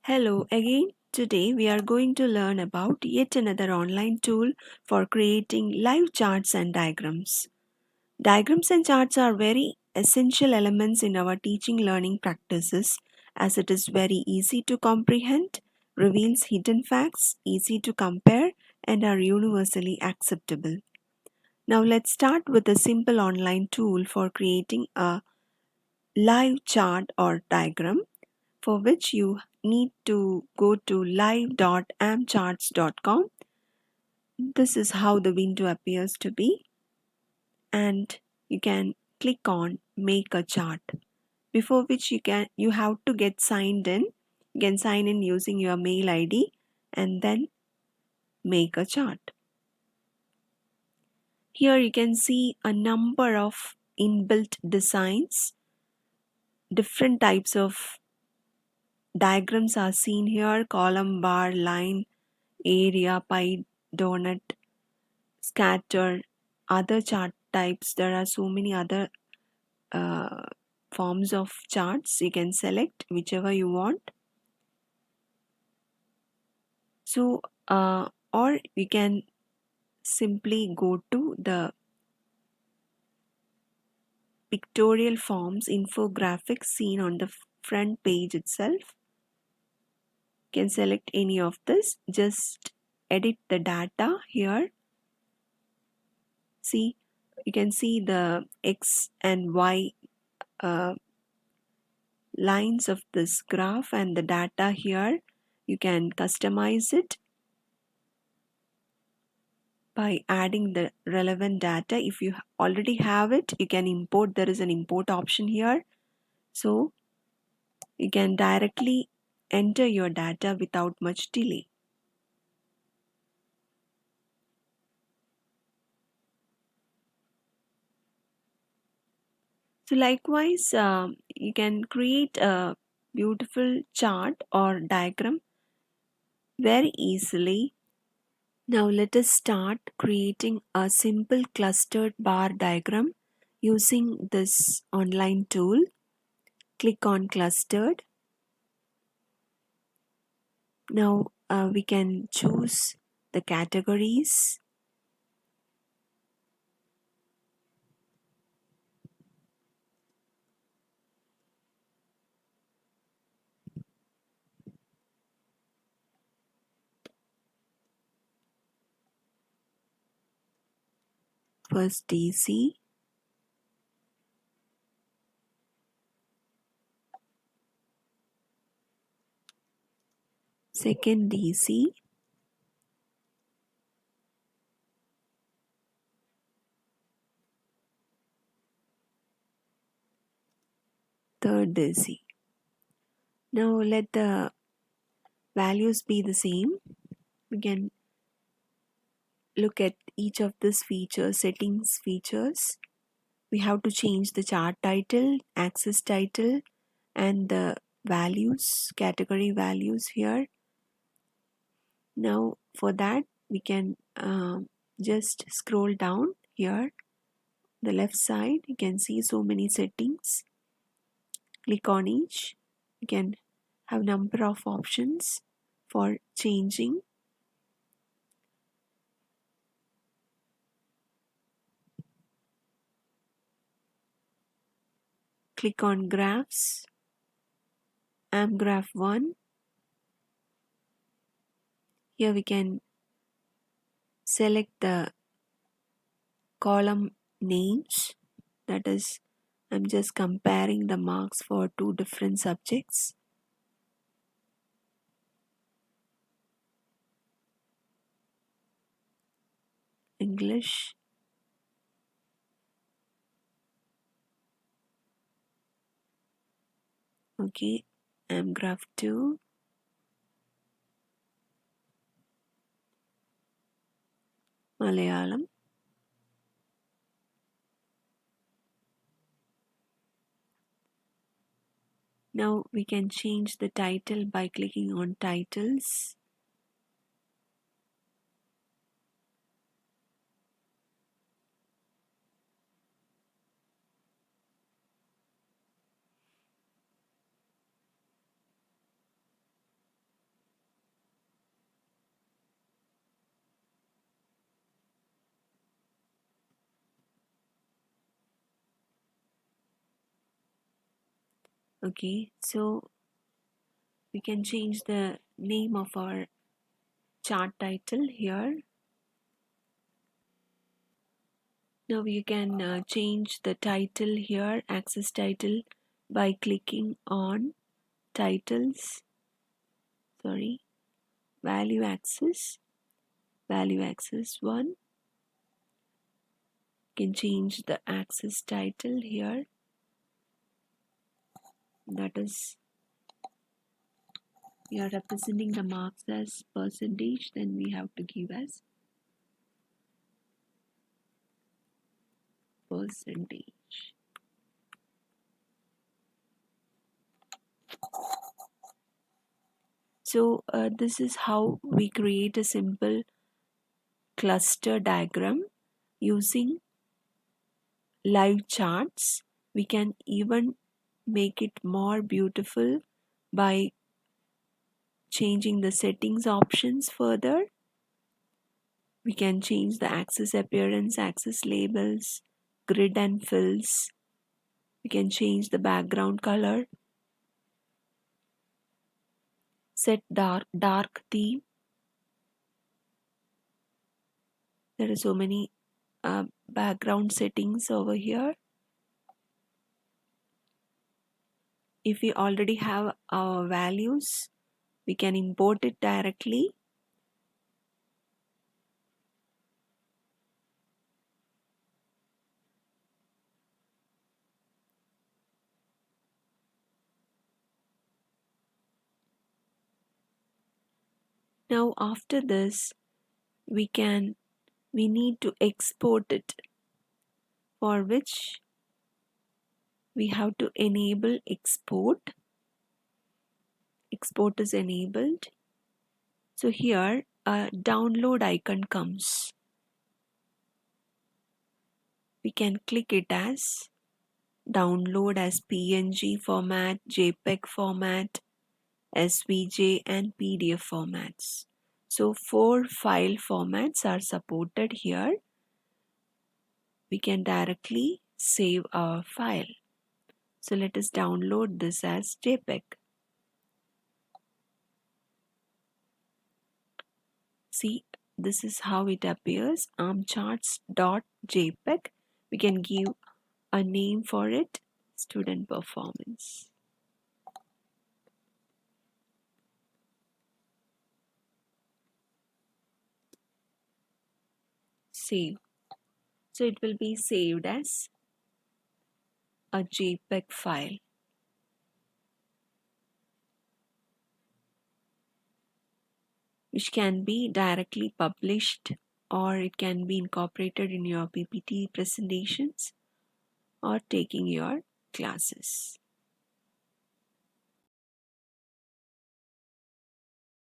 Hello again. Today we are going to learn about yet another online tool for creating live charts and diagrams. Diagrams and charts are very essential elements in our teaching learning practices as it is very easy to comprehend, reveals hidden facts, easy to compare, and are universally acceptable. Now let's start with a simple online tool for creating a live chart or diagram for which you need to go to live.amcharts.com. This is how the window appears to be, and you can click on make a chart. Before which you have to get signed in. You can sign in using your mail ID and then make a chart. Here you can see a number of inbuilt designs. Different types of diagrams are seen here: column, bar, line, area, pie, donut, scatter, other chart types. There are so many other uh, forms of charts. You can select whichever you want. So, or you can simply go to the pictorial forms infographics seen on the front page itself. You can select any of this. Just edit the data here. See, you can see the X and Y uh, lines of this graph and the data here. You can customize it by adding the relevant data. If you already have it, you can import. There is an import option here, so you can directly enter your data without much delay. So likewise, you can create a beautiful chart or diagram very easily. Now let us start creating a simple clustered bar diagram using this online tool. Click on clustered. Now we can choose the categories. First DC, second DC, third DC. Now let the values be the same. We can look at each of these features, settings features. We have to change the chart title, axis title, and the values, category values here. Now for that we can just scroll down here. The left side you can see so many settings. Click on each. You can have number of options for changing. Click on graphs, AmGraph 1. Here we can select the column names. That is, I'm just comparing the marks for two different subjects. English, okay, AmGraph 2, Malayalam. Now we can change the title by clicking on titles. Okay, so we can change the name of our chart title here. Now you can change the title here, axis title, by clicking on titles, sorry, value axis, value axis 1. You can change the axis title here, that is, we are representing the marks as percentage, then we have to give as percentage. So this is how we create a simple cluster diagram using live charts. We can even make it more beautiful by changing the settings options further. We can change the axis appearance, axis labels, grid and fills. We can change the background color, set dark theme. There are so many background settings over here. If we already have our values, we can import it directly. Now after this, we need to export it, for which we have to enable export. Export is enabled. So here a download icon comes. We can click it as download as PNG format, JPEG format, SVJ and PDF formats. So 4 file formats are supported here. We can directly save our file. So let us download this as JPEG. See, this is how it appears, armcharts.jpg. We can give a name for it, student performance. Save. So it will be saved as a JPEG file. Which can be directly published, or it can be incorporated in your PPT presentations or taking your classes.